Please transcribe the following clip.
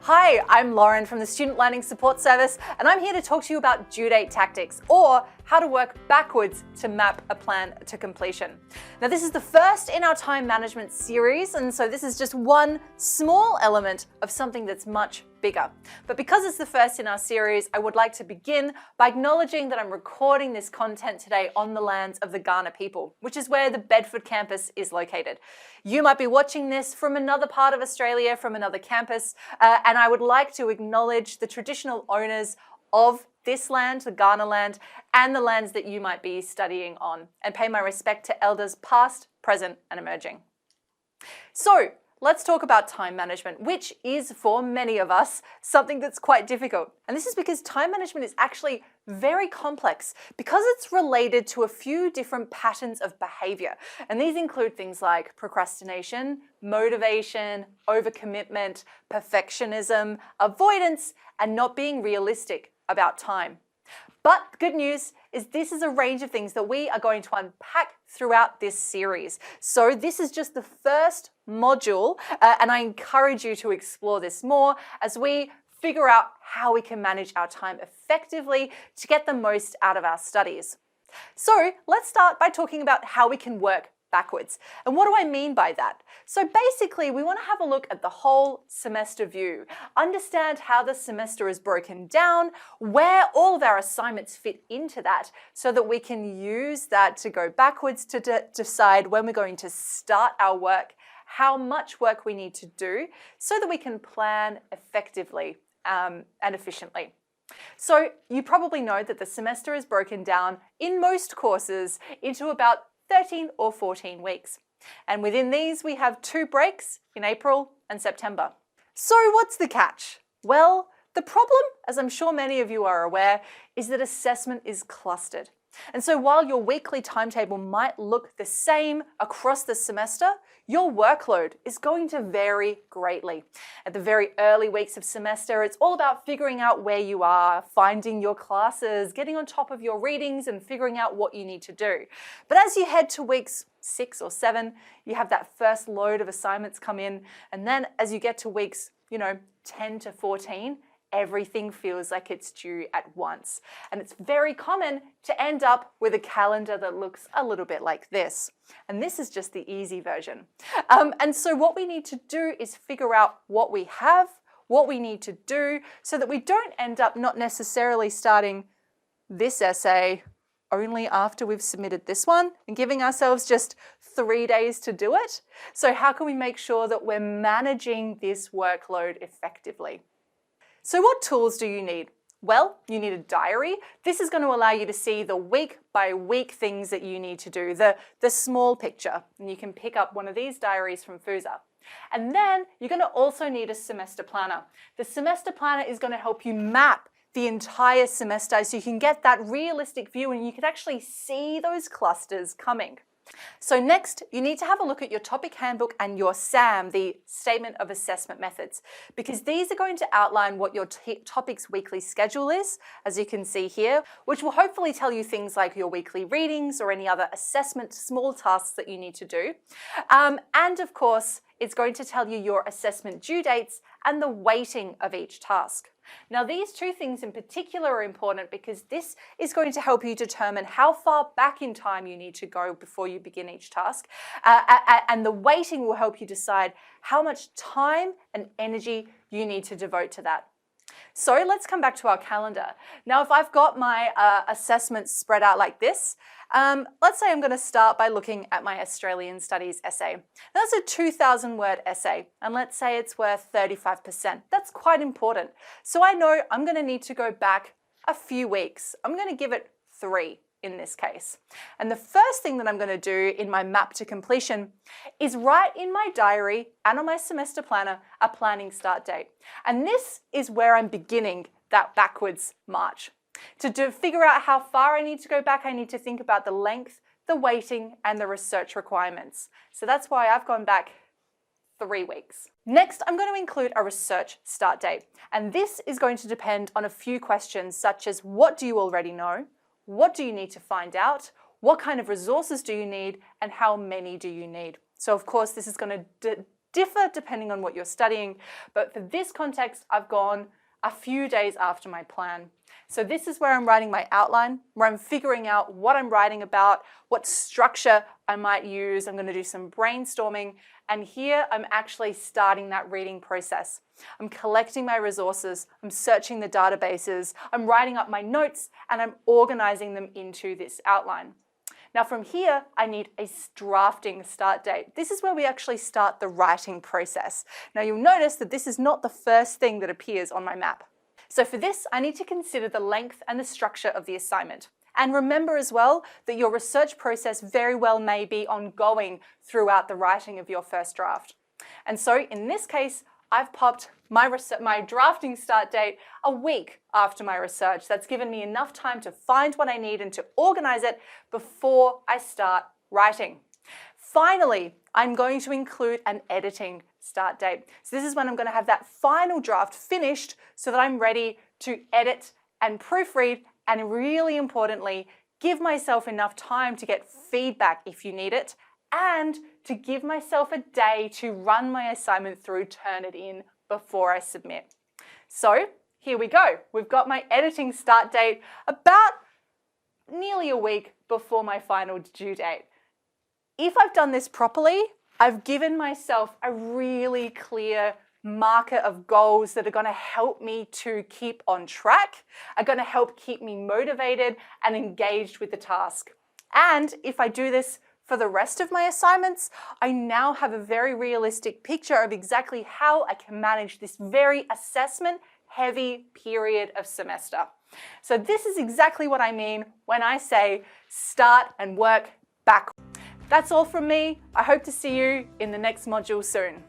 Hi, I'm Lauren from the Student Learning Support Service, and I'm here to talk to you about due date tactics, or how to work backwards to map a plan to completion. Now, this is the first in our time management series, and so this is just one small element of something that's much bigger. But because it's the first in our series, I would like to begin by acknowledging that I'm recording this content today on the lands of the Kaurna people, which is where the Bedford campus is located. You might be watching this from another part of Australia, from another campus, and I would like to acknowledge the traditional owners of this land, the Kaurna land, and the lands that you might be studying on, and pay my respect to elders past, present, and emerging. So, let's talk about time management, which is for many of us something that's quite difficult. And this is because time management is actually very complex because it's related to a few different patterns of behavior. And these include things like procrastination, motivation, overcommitment, perfectionism, avoidance, and not being realistic about time. But the good news is this is a range of things that we are going to unpack throughout this series. So this is just the first module, and I encourage you to explore this more as we figure out how we can manage our time effectively to get the most out of our studies. So let's start by talking about how we can work backwards. And what do I mean by that? So basically, we want to have a look at the whole semester view, understand how the semester is broken down, where all of our assignments fit into that, so that we can use that to go backwards to decide when we're going to start our work, how much work we need to do, so that we can plan effectively and efficiently. So you probably know that the semester is broken down in most courses into about 13 or 14 weeks. And within these, we have 2 breaks in April and September. So what's the catch? Well, the problem, as I'm sure many of you are aware, is that assessment is clustered. And so while your weekly timetable might look the same across the semester, your workload is going to vary greatly. At the very early weeks of semester, it's all about figuring out where you are, finding your classes, getting on top of your readings, and figuring out what you need to do. But as you head to weeks 6 or 7, you have that first load of assignments come in, and then as you get to weeks, 10 to 14, everything feels like it's due at once. And it's very common to end up with a calendar that looks a little bit like this. And this is just the easy version. And so what we need to do is figure out what we have, what we need to do, so that we don't end up not necessarily starting this essay only after we've submitted this one and giving ourselves just 3 days to do it. So how can we make sure that we're managing this workload effectively? So what tools do you need? Well, you need a diary. This is going to allow you to see the week by week things that you need to do, the small picture. And you can pick up one of these diaries from FUSA. And then you're going to also need a semester planner. The semester planner is going to help you map the entire semester so you can get that realistic view and you can actually see those clusters coming. So next, you need to have a look at your topic handbook and your SAM, the Statement of Assessment Methods, because these are going to outline what your topic's weekly schedule is, as you can see here, which will hopefully tell you things like your weekly readings or any other assessment small tasks that you need to do. And of course, it's going to tell you your assessment due dates and the weighting of each task. Now, these 2 things in particular are important because this is going to help you determine how far back in time you need to go before you begin each task. And the weighting will help you decide how much time and energy you need to devote to that. So let's come back to our calendar. Now, if I've got my assessments spread out like this, let's say I'm going to start by looking at my Australian Studies essay. That's a 2,000 word essay, and let's say it's worth 35%. That's quite important. So I know I'm going to need to go back a few weeks. I'm going to give it 3 in this case. And the first thing that I'm going to do in my map to completion is write in my diary and on my semester planner a planning start date. And this is where I'm beginning that backwards march. To figure out how far I need to go back, I need to think about the length, the weighting, and the research requirements. So that's why I've gone back 3 weeks. Next, I'm going to include a research start date. And this is going to depend on a few questions such as what do you already know? What do you need to find out? What kind of resources do you need? And how many do you need? So of course, this is going to differ depending on what you're studying, but for this context, I've gone a few days after my plan. So this is where I'm writing my outline, where I'm figuring out what I'm writing about, what structure I might use. I'm going to do some brainstorming, and here I'm actually starting that reading process. I'm collecting my resources, I'm searching the databases, I'm writing up my notes, and I'm organizing them into this outline. Now from here, I need a drafting start date. This is where we actually start the writing process. Now you'll notice that this is not the first thing that appears on my map. So for this, I need to consider the length and the structure of the assignment. And remember as well that your research process very well may be ongoing throughout the writing of your first draft. And so in this case, I've popped my drafting start date a week after my research. That's given me enough time to find what I need and to organize it before I start writing. Finally, I'm going to include an editing start date. So this is when I'm going to have that final draft finished so that I'm ready to edit and proofread, and really importantly, give myself enough time to get feedback if you need it, and to give myself a day to run my assignment through, turn it in before I submit. So here we go. We've got my editing start date about nearly a week before my final due date. If I've done this properly, I've given myself a really clear marker of goals that are going to help me to keep on track, are going to help keep me motivated and engaged with the task. And if I do this for the rest of my assignments, I now have a very realistic picture of exactly how I can manage this very assessment-heavy period of semester. So this is exactly what I mean when I say start and work backwards. That's all from me. I hope to see you in the next module soon.